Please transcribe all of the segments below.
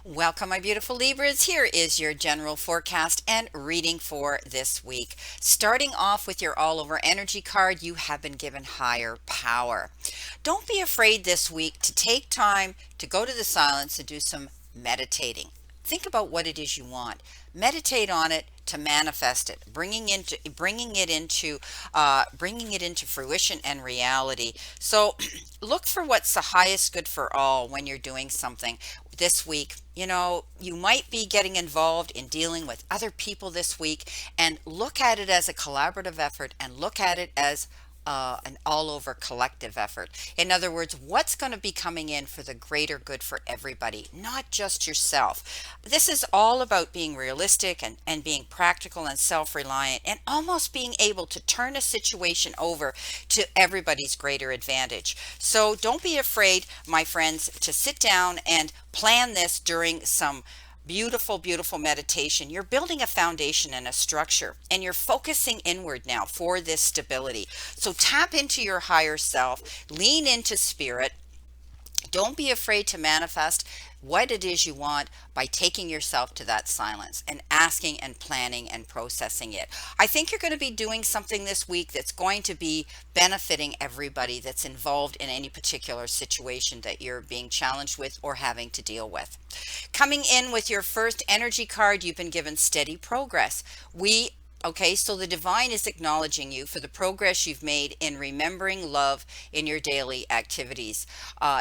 Welcome, my beautiful Libras. Here is your general forecast and reading for this week. Starting off with your all over energy card, you have been given higher power. Don't be afraid this week to take time to go to the silence and do some meditating. Think about what it is you want. Meditate on it to manifest it, bringing it into fruition and reality. So, look for what's the highest good for all when you're doing something this week. You might be getting involved in dealing with other people this week, and look at it as a collaborative effort and look at it as an all over collective effort. In other words, what's going to be coming in for the greater good for everybody, not just yourself. This is all about being realistic and being practical and self reliant and almost being able to turn a situation over to everybody's greater advantage. So don't be afraid, my friends, to sit down and plan this during some beautiful, beautiful meditation. You're building a foundation and a structure, and you're focusing inward now for this stability. So tap into your higher self, lean into spirit. Don't be afraid to manifest what it is you want by taking yourself to that silence and asking and planning and processing it. I think you're going to be doing something this week that's going to be benefiting everybody that's involved in any particular situation that you're being challenged with or having to deal with. Coming in with your first energy card, you've been given steady progress. Okay, so the divine is acknowledging you for the progress you've made in remembering love in your daily activities.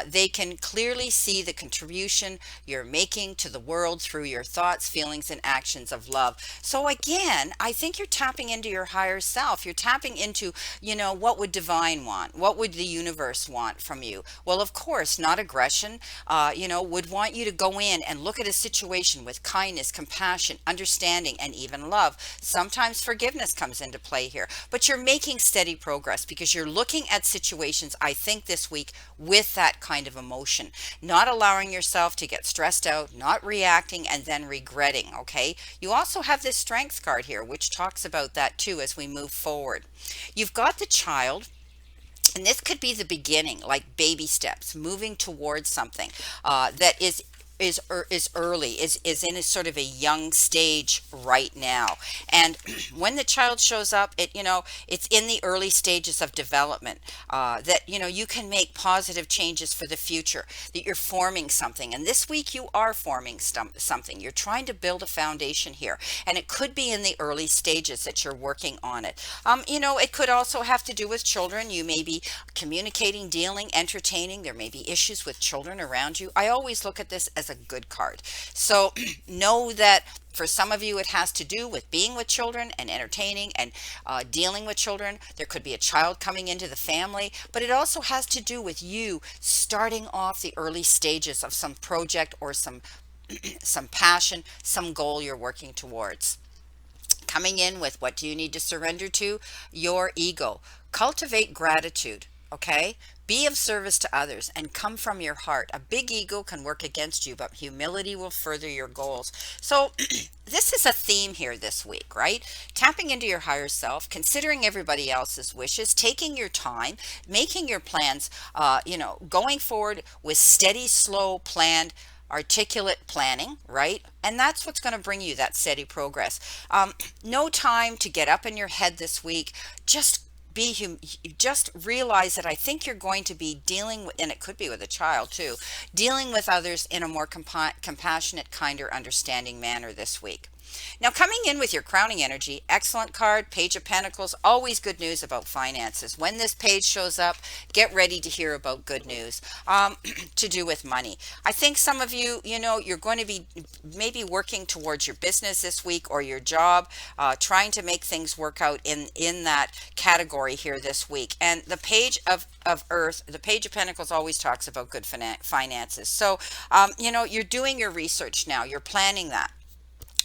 They can clearly see the contribution you're making to the world through your thoughts, feelings, and actions of love. So again, I think you're tapping into your higher self. You're tapping into, what would divine want? What would the universe want from you? Well, of course, not aggression, would want you to go in and look at a situation with kindness, compassion, understanding, and even love. Sometimes forgiveness comes into play here, but you're making steady progress because you're looking at situations, I think, this week with that kind of emotion, not allowing yourself to get stressed out, not reacting and then regretting. Okay. You also have this strength card here, which talks about that too as we move forward. You've got the child. And this could be the beginning, like baby steps, moving towards something that is early, is in a sort of a young stage right now. And when the child shows up, it's in the early stages of development, that you can make positive changes for the future, that you're forming something. And this week you are forming something. You're trying to build a foundation here, and it could be in the early stages that you're working on it. It could also have to do with children. You may be communicating, dealing, entertaining. There may be issues with children around you. I always look at this as a good card. So know that for some of you, it has to do with being with children and entertaining and dealing with children. There could be a child coming into the family, but it also has to do with you starting off the early stages of some project or some passion, some goal you're working towards. Coming in with what do you need to surrender to? Your ego. Cultivate gratitude, okay? Be of service to others and come from your heart. A big ego can work against you, but humility will further your goals. So, this is a theme here this week, right? Tapping into your higher self, considering everybody else's wishes, taking your time, making your plans, going forward with steady, slow, planned, articulate planning, right? And that's what's going to bring you that steady progress. No time to get up in your head this week. Just realize that I think you're going to be dealing with, and it could be with a child too, dealing with others in a more compassionate, kinder, understanding manner this week. Now, coming in with your crowning energy, excellent card, Page of Pentacles, always good news about finances. When this page shows up, get ready to hear about good news to do with money. I think some of you, you're going to be maybe working towards your business this week or your job, trying to make things work out in that category here this week. And the Page of Earth, the Page of Pentacles always talks about good finances. So, you're doing your research now, you're planning that,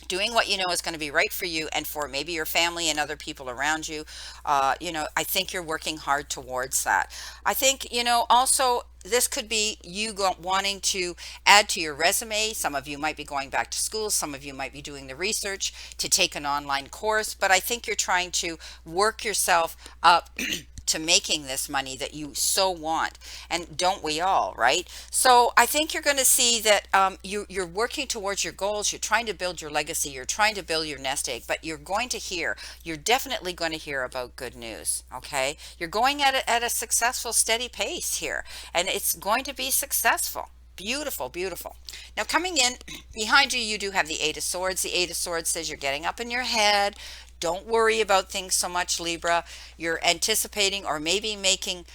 doing what you know is going to be right for you and for maybe your family and other people around you. I think you're working hard towards that. I think, also this could be you wanting to add to your resume. Some of you might be going back to school. Some of you might be doing the research to take an online course. But I think you're trying to work yourself up to making this money that you so want. And don't we all, right? So I think you're going to see that you're working towards your goals. You're trying to build your legacy. You're trying to build your nest egg, but you're definitely going to hear about good news. Okay. You're going at a successful, steady pace here, and it's going to be successful. Beautiful, beautiful. Now, coming in behind you, you do have the Eight of Swords. The Eight of Swords says you're getting up in your head. Don't worry about things so much, Libra. You're anticipating or maybe making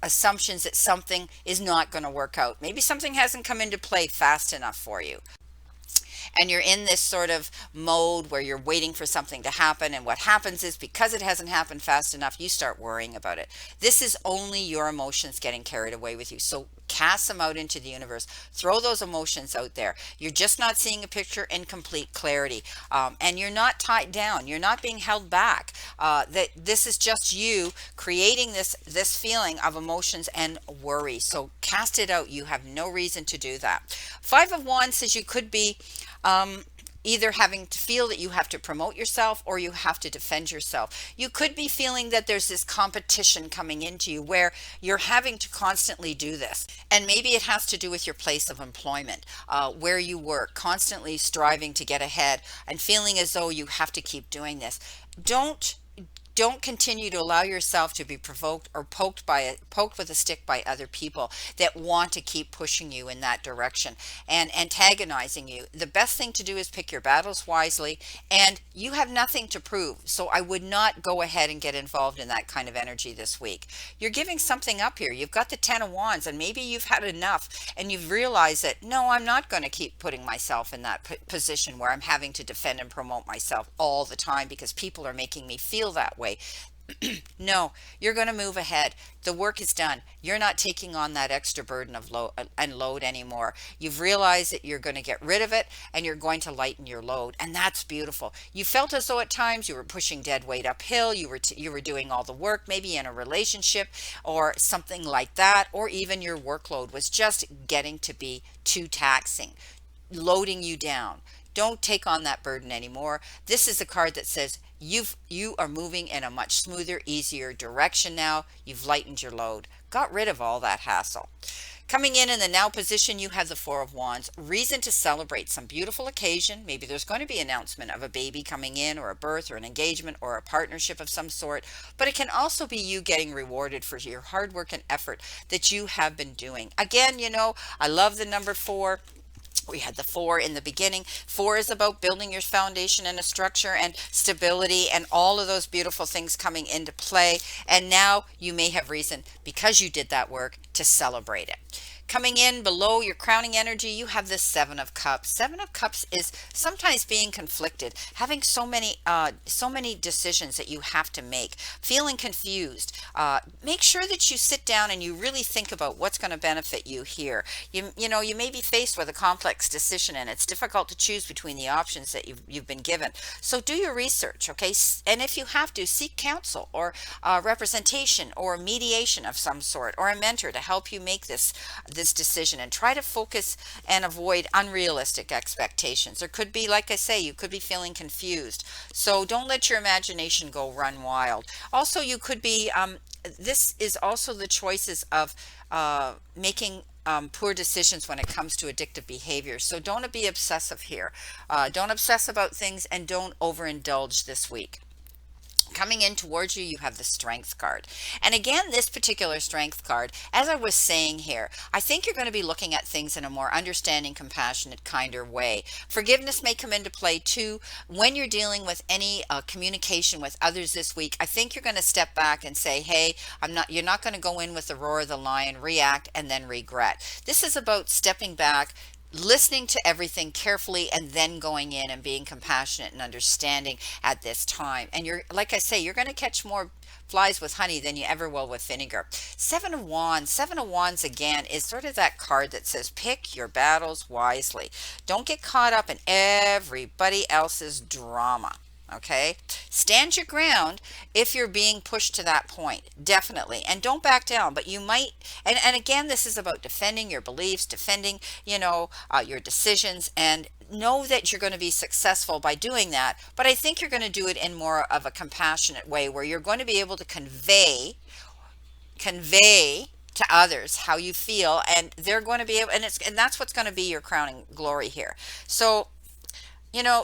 assumptions that something is not going to work out. Maybe something hasn't come into play fast enough for you, and you're in this sort of mode where you're waiting for something to happen, and what happens is because it hasn't happened fast enough, you start worrying about it. This is only your emotions getting carried away with you. So cast them out into the universe. Throw those emotions out there. You're just not seeing a picture in complete clarity, and you're not tied down. You're not being held back. That this is just you creating this feeling of emotions and worry. So cast it out. You have no reason to do that. Five of Wands says you could be um, either having to feel that you have to promote yourself or you have to defend yourself. You could be feeling that there's this competition coming into you where you're having to constantly do this. And maybe it has to do with your place of employment, where you work, constantly striving to get ahead and feeling as though you have to keep doing this. Don't don't continue to allow yourself to be provoked or poked with a stick by other people that want to keep pushing you in that direction and antagonizing you. The best thing to do is pick your battles wisely, and you have nothing to prove. So I would not go ahead and get involved in that kind of energy this week. You're giving something up here. You've got the 10 of Wands, and maybe you've had enough and you've realized that no, I'm not going to keep putting myself in that position where I'm having to defend and promote myself all the time because people are making me feel that way. No, you're going to move ahead. The work is done. You're not taking on that extra burden of load anymore. You've realized that you're going to get rid of it and you're going to lighten your load, and that's beautiful. You felt as though at times you were pushing dead weight uphill. You were doing all the work, maybe in a relationship or something like that, or even your workload was just getting to be too taxing, loading you down. Don't take on that burden anymore. This is a card that says you are moving in a much smoother, easier direction now. You've lightened your load, got rid of all that hassle. Coming in the now position, you have the Four of Wands. Reason to celebrate some beautiful occasion. Maybe there's going to be announcement of a baby coming in, or a birth, or an engagement, or a partnership of some sort. But it can also be you getting rewarded for your hard work and effort that you have been doing. Again, I love the number four. We had the four in the beginning. Four is about building your foundation and a structure and stability and all of those beautiful things coming into play. And now you may have reason, because you did that work, to celebrate it. Coming in below your crowning energy, you have the Seven of Cups. Seven of Cups is sometimes being conflicted, having so many decisions that you have to make, feeling confused. Make sure that you sit down and you really think about what's going to benefit you here. You may be faced with a complex decision, and it's difficult to choose between the options that you've been given. So do your research, okay? And if you have to, seek counsel or representation or mediation of some sort, or a mentor to help you make this decision, and try to focus and avoid unrealistic expectations. There could be, like I say, you could be feeling confused. So don't let your imagination go run wild. Also, you could be, this is also the choices of making poor decisions when it comes to addictive behavior. So don't be obsessive here. Don't obsess about things, and don't overindulge this week. Coming in towards you, you have the Strength card. And again, this particular Strength card, as I was saying here, I think you're going to be looking at things in a more understanding, compassionate, kinder way. Forgiveness may come into play too. When you're dealing with any communication with others this week, I think you're going to step back and say, hey, you're not going to go in with the roar of the lion, react, and then regret. This is about stepping back, listening to everything carefully, and then going in and being compassionate and understanding at this time. And you're, like I say, you're going to catch more flies with honey than you ever will with vinegar. Seven of Wands. Seven of Wands again is sort of that card that says pick your battles wisely. Don't get caught up in everybody else's drama. Okay, stand your ground if you're being pushed to that point, definitely, and don't back down. But you might, and again, this is about defending your beliefs, defending your decisions, and know that you're going to be successful by doing that. But I think you're going to do it in more of a compassionate way, where you're going to be able to convey convey to others how you feel, and they're going to be able, and that's what's going to be your crowning glory here. So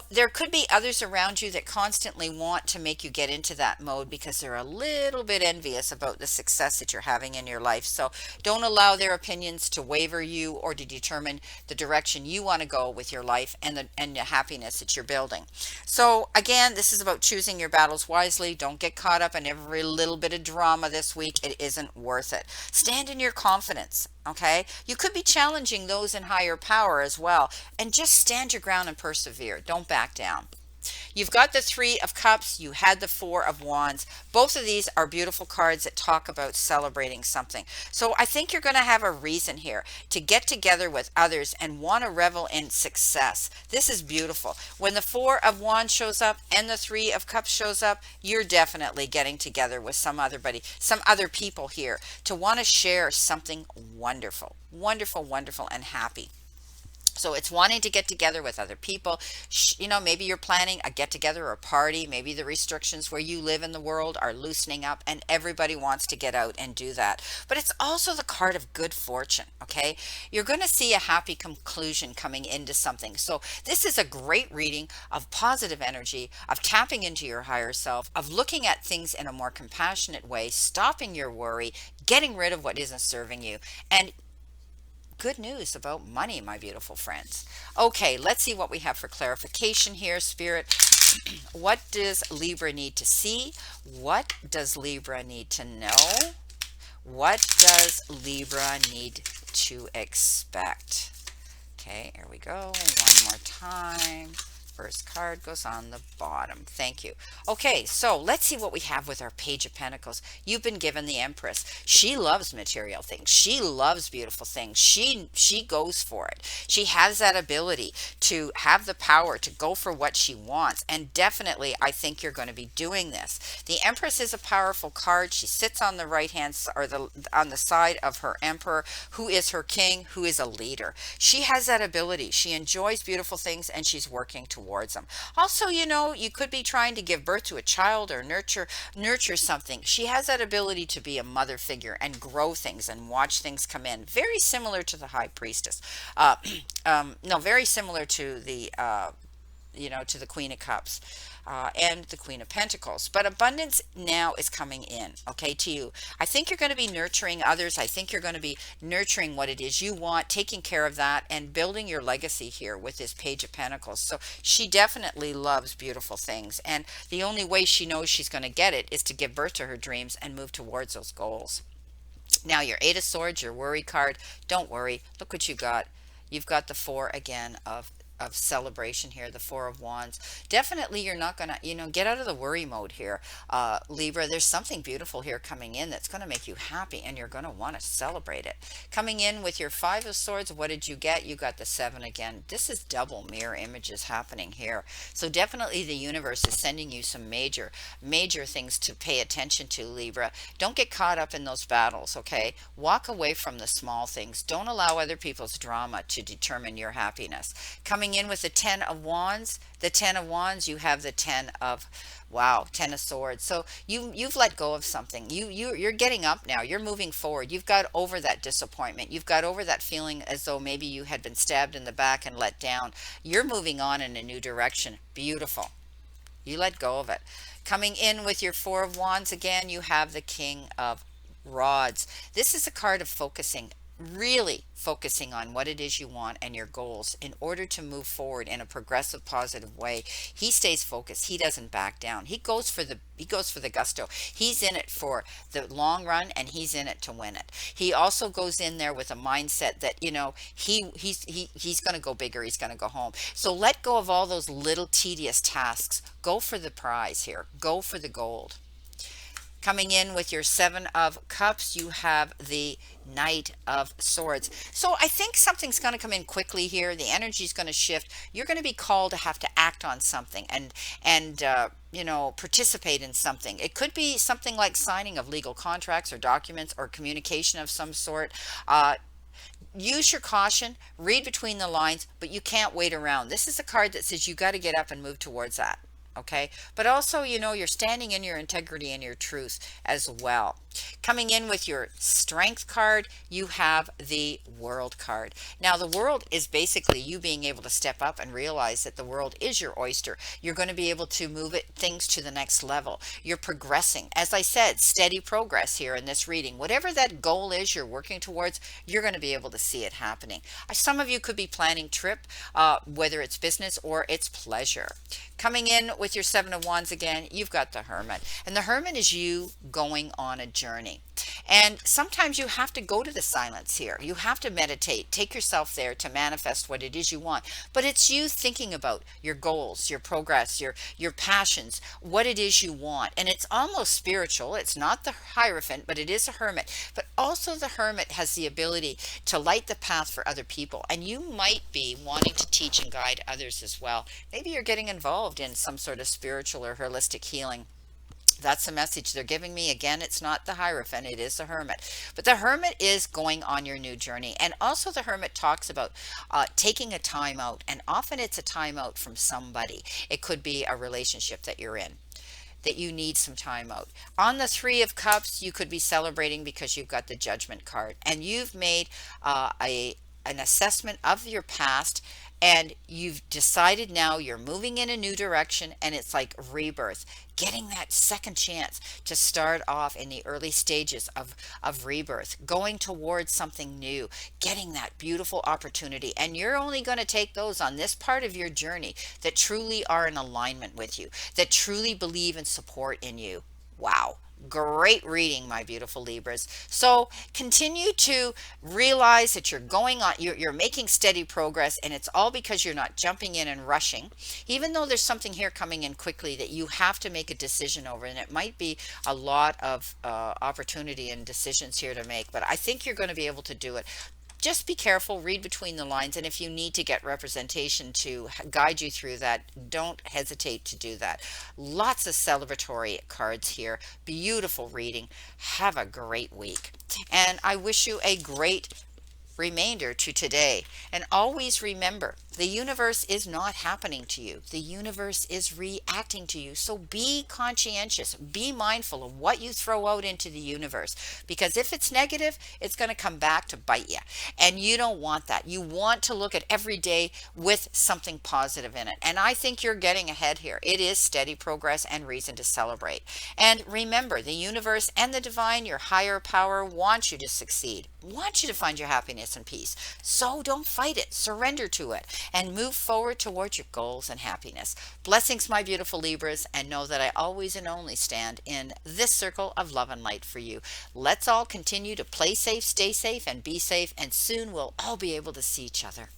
there could be others around you that constantly want to make you get into that mode because they're a little bit envious about the success that you're having in your life. So don't allow their opinions to waver you or to determine the direction you want to go with your life and the happiness that you're building. So again, this is about choosing your battles wisely. Don't get caught up in every little bit of drama this week. It isn't worth it. Stand in your confidence. Okay, you could be challenging those in higher power as well, and just stand your ground and persevere. Don't back down. You've got the Three of Cups, you had the Four of Wands. Both of these are beautiful cards that talk about celebrating something. So I think you're going to have a reason here to get together with others and want to revel in success. This is beautiful. When the Four of Wands shows up and the Three of Cups shows up, you're definitely getting together with some other people here to want to share something wonderful, wonderful, wonderful, and happy. So it's wanting to get together with other people. Maybe you're planning a get together or a party. Maybe the restrictions where you live in the world are loosening up and everybody wants to get out and do that. But it's also the card of good fortune, okay? You're going to see a happy conclusion coming into something. So this is a great reading of positive energy, of tapping into your higher self, of looking at things in a more compassionate way, stopping your worry, getting rid of what isn't serving you, and good news about money, my beautiful friends. Okay, let's see what we have for clarification here, Spirit. What does Libra need to see? What does Libra need to know? What does Libra need to expect? Okay, here we go. One more time. First card goes on the bottom. Thank you. Okay, so let's see what we have with our Page of Pentacles. You've been given the Empress. She loves material things. She loves beautiful things. She goes for it. She has that ability to have the power to go for what she wants. And definitely, I think you're going to be doing this. The Empress is a powerful card. She sits on the right hand or on the side of her Emperor, who is her king, who is a leader. She has that ability. She enjoys beautiful things and she's working towards them. Also, you could be trying to give birth to a child or nurture something. She has that ability to be a mother figure and grow things and watch things come in. Very similar to the High Priestess. No, very similar to the Queen of Cups. And the Queen of Pentacles. But abundance now is coming in, okay, to you. I think you're going to be nurturing others. I think you're going to be nurturing what it is you want, taking care of that, and building your legacy here with this Page of Pentacles. So she definitely loves beautiful things. And the only way she knows she's going to get it is to give birth to her dreams and move towards those goals. Now, your Eight of Swords, your worry card, don't worry. Look what you got. You've got the Four again of celebration here, the Four of Wands. Definitely you're not going to, get out of the worry mode here. Libra, there's something beautiful here coming in that's going to make you happy and you're going to want to celebrate it. Coming in with your Five of Swords, what did you get? You got the Seven again. This is double mirror images happening here. So definitely the universe is sending you some major, major things to pay attention to, Libra. Don't get caught up in those battles, okay? Walk away from the small things. Don't allow other people's drama to determine your happiness. Coming in with the Ten of Wands, you have the Ten of Swords. So you've let go of something. You're getting up now. You're moving forward. You've got over that disappointment. You've got over that feeling as though maybe you had been stabbed in the back and let down. You're moving on in a new direction. Beautiful. You let go of it. Coming in with your Four of Wands again, you have the King of Rods. This is a card of focusing, really focusing on what it is you want and your goals in order to move forward in a progressive, positive way. He stays focused. He doesn't back down. He goes for the gusto. He's in it for the long run and he's in it to win it. He also goes in there with a mindset that, he's going to go bigger. He's going to go home. So let go of all those little tedious tasks. Go for the prize here. Go for the gold. Coming in with your Seven of Cups, you have the Knight of Swords. So I think something's going to come in quickly here. The energy is going to shift. You're going to be called to have to act on something and participate in something. It could be something like signing of legal contracts or documents or communication of some sort. Use your caution, read between the lines, but you can't wait around. This is a card that says you got to get up and move towards that. Okay, but also, you're standing in your integrity and your truth as well. Coming in with your strength card, you have the world card. Now, the world is basically you being able to step up and realize that the world is your oyster. You're going to be able to move it things to the next level. You're progressing. As I said, steady progress here in this reading. Whatever that goal is you're working towards, you're going to be able to see it happening. Some of you could be planning trip, whether it's business or it's pleasure. Coming in with your Seven of Wands again, you've got the Hermit. And the Hermit is you going on a journey. And sometimes you have to go to the silence here. You have to meditate, take yourself there to manifest what it is you want. But it's you thinking about your goals, your progress, your passions, what it is you want. And it's almost spiritual. It's not the Hierophant, but it is a hermit. But also the Hermit has the ability to light the path for other people. And you might be wanting to teach and guide others as well. Maybe you're getting involved in some sort of spiritual or holistic healing. That's the message they're giving me. Again, it's not the Hierophant, it is the Hermit. But the Hermit is going on your new journey. And also, the Hermit talks about taking a time out. And often it's a time out from somebody. It could be a relationship that you're in, that you need some time out. On the Three of Cups, you could be celebrating because you've got the Judgment card. And you've made an assessment of your past, and you've decided now you're moving in a new direction, and it's like rebirth, getting that second chance to start off in the early stages of rebirth, going towards something new, getting that beautiful opportunity. And you're only going to take those on this part of your journey that truly are in alignment with you, that truly believe and support in you. Wow. Great reading, my beautiful Libras. So continue to realize that you're going on, you're making steady progress, and it's all because you're not jumping in and rushing. Even though there's something here coming in quickly that you have to make a decision over, and it might be a lot of opportunity and decisions here to make, but I think you're going to be able to do it. Just be careful, read between the lines, and if you need to get representation to guide you through that, don't hesitate to do that. Lots of celebratory cards here. Beautiful reading. Have a great week. And I wish you a great remainder to today. And always remember, the universe is not happening to you. The universe is reacting to you. So be conscientious. Be mindful of what you throw out into the universe. Because if it's negative, it's going to come back to bite you. And you don't want that. You want to look at every day with something positive in it. And I think you're getting ahead here. It is steady progress and reason to celebrate. And remember, the universe and the divine, your higher power, want you to succeed, want you to find your happiness and peace. So don't fight it. Surrender to it and move forward towards your goals and happiness. Blessings, my beautiful Libras, and know that I always and only stand in this circle of love and light for you. Let's all continue to play safe, stay safe, and be safe, and soon we'll all be able to see each other.